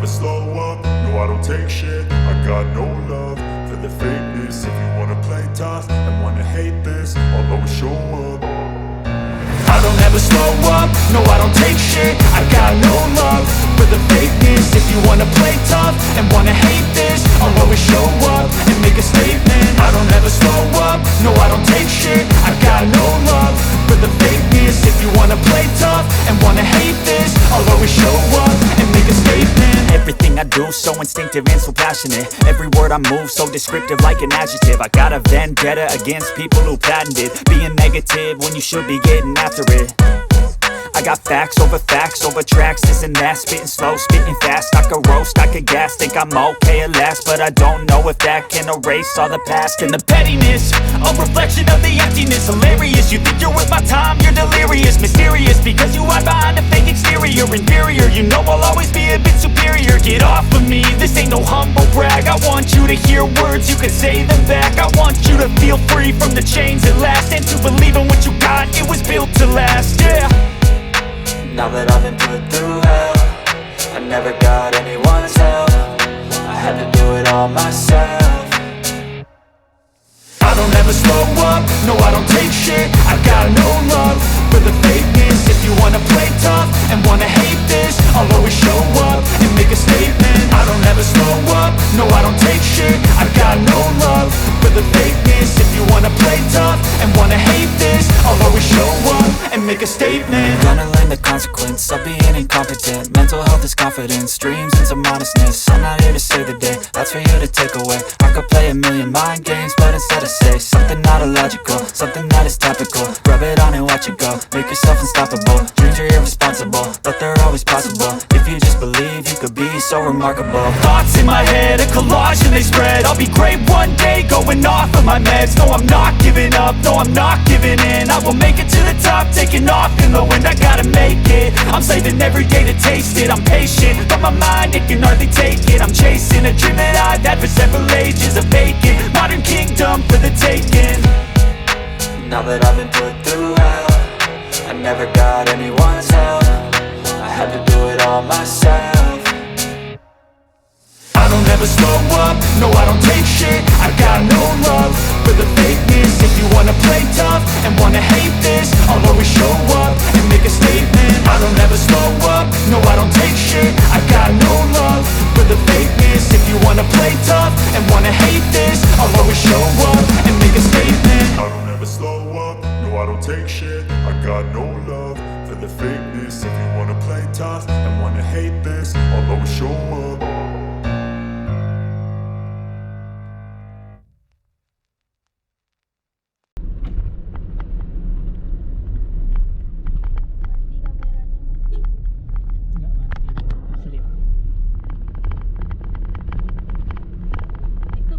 slow up, no I don't take shit. I got no love for the fakeness. If you wanna play tough and wanna hate this, I'll always show up. I don't ever slow up, no I don't take shit. I got no love for the fakeness. If you wanna play tough and wanna hate this, I'll always show up and make a statement. I don't ever slow up, no I don't take shit. I got no love for the fakeness. If you wanna play tough and wanna hate this, I'll always show up and make a statement. Everything I do so instinctive and so passionate. Every word I move so descriptive like an adjective. I got a vendetta against people who patented being negative when you should be getting after it. I got facts over tracks, this and that. Spitting slow, spitting fast, I could roast, I could gas. Think I'm okay at last, but I don't know if that can erase all the past. And the pettiness, a reflection of the emptiness. Hilarious, you think you're worth my time, you're delirious. Mysterious, because you hide behind a fake exterior. Inferior, you know I'll always be a bit superior. Get off of me, this ain't no humble brag. I want you to hear words, you can say them back. I want you to feel free from the chains at last, and to believe in what you got, it was built to last, yeah. Now that I've been put through hell, I never got anyone's help. I had to do it all myself. I don't ever slow up, no I don't take shit. I got no love for the fakeness. If you wanna play tough and wanna hate this, I'll always show up and make a statement. I don't ever slow up, no I don't take shit. I got no love for the fakeness. If you wanna play tough and wanna hate this, I'll always show up and make a statement. Gonna learn the consequence of being incompetent. Mental health is confidence, dreams and some honestness. I'm not here to save the day, that's for you to take away. I could play a million mind games, but instead I say something not illogical, something that is topical. Rub it on and watch it go, make yourself unstoppable. Dreams are irresponsible, but they're always possible. If you just believe, you could be so remarkable. Thoughts in my head, a collage and they spread. I'll be great one day, going off of my meds. No, I'm not giving up, no, I'm not giving in. I will make it to the top, taking off in the wind. I gotta make it, I'm saving every day to taste it. I'm patient, but my mind, it can hardly take it. I'm chasing a dream that I've had for several ages. A vacant, modern kingdom for the taking. Now that I've been put through hell, I never got anyone's help. I had to do it all myself. I don't ever slow up, no I don't take shit. I got no love for the fakeness. If you wanna play tough and wanna hate this, I'll always show up and make a statement. I don't ever slow up, no I don't take shit. I got no love for the fakeness. If you wanna play tough and wanna hate this, I'll always show up and make a statement. I don't ever slow up, no I don't take shit. I got no love for the fakeness. If you wanna play tough and wanna hate this, I'll always show up. Itu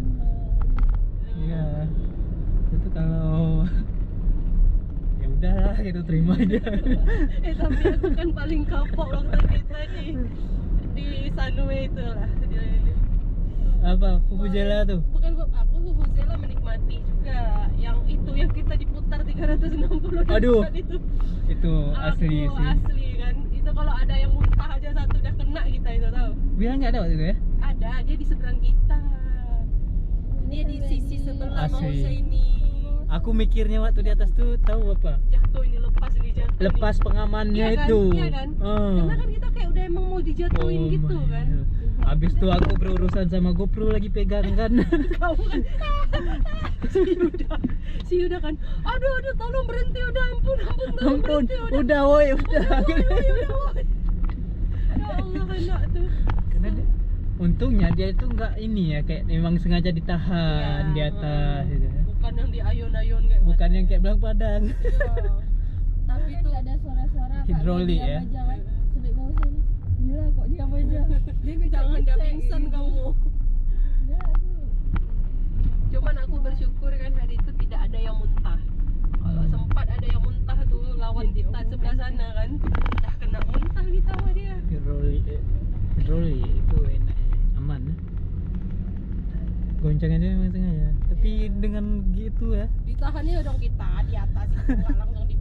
kan. Iya. Itu kalau ya udahlah gitu terima aja. Tapi aku kan paling kapok waktu kita di Sunway itu lah. Apa Vuvuzela tuh? Bukan aku Vuvuzela menikmati juga. Yang itu yang kita diputar 360 Aduh. depan itu. Itu asli Aku sih. asli kan. Itu kalau ada yang muntah aja satu udah kena kita itu tahu. Bilang nggak ada waktu itu ya? Ada, dia di seberang kita. Dia di sisi sebelah Asli. mau ini. Aku mikirnya waktu di atas tuh tahu apa? Jatuh ini lepas ini jatuh. Lepas nih. pengamannya Iya kan? itu. Iya kan? Karena kan kita kayak udah emang mau dijatuhin gitu my kan. God. Abis tuh aku berurusan sama GoPro lagi pegang kan. Kamu kan si Yuda kan aduh tolong berhenti udah ampun tolong Ampun, berhenti udah woi udah. woi. Ya Allah anak tuh Karena untungnya dia itu nggak ini ya kayak memang sengaja ditahan Ya, di atas gitu. bukan yang diayun-ayun kayak Bukan mana. yang kayak belang padang. Iya. Tapi Kan tuh nggak ada suara-suara Pak. Hidrolik Dia ya. diam aja kan. Sampai mau sini. Gila kok diam aja. Dia jangan ngecek-ngecek dah pingsan gitu. kamu. Udah aku Cuman aku bersyukur kan hari itu tidak ada yang muntah. Kalau sempat ada yang muntah tuh lawan kita sebelah sana kan, udah kena muntah kita sama dia. Hidrolik itu enak ya, aman. Goncangannya memang sengaja. Tapi dengan gitu ya. Ditahannya dong kita di atas itu nggak langsung di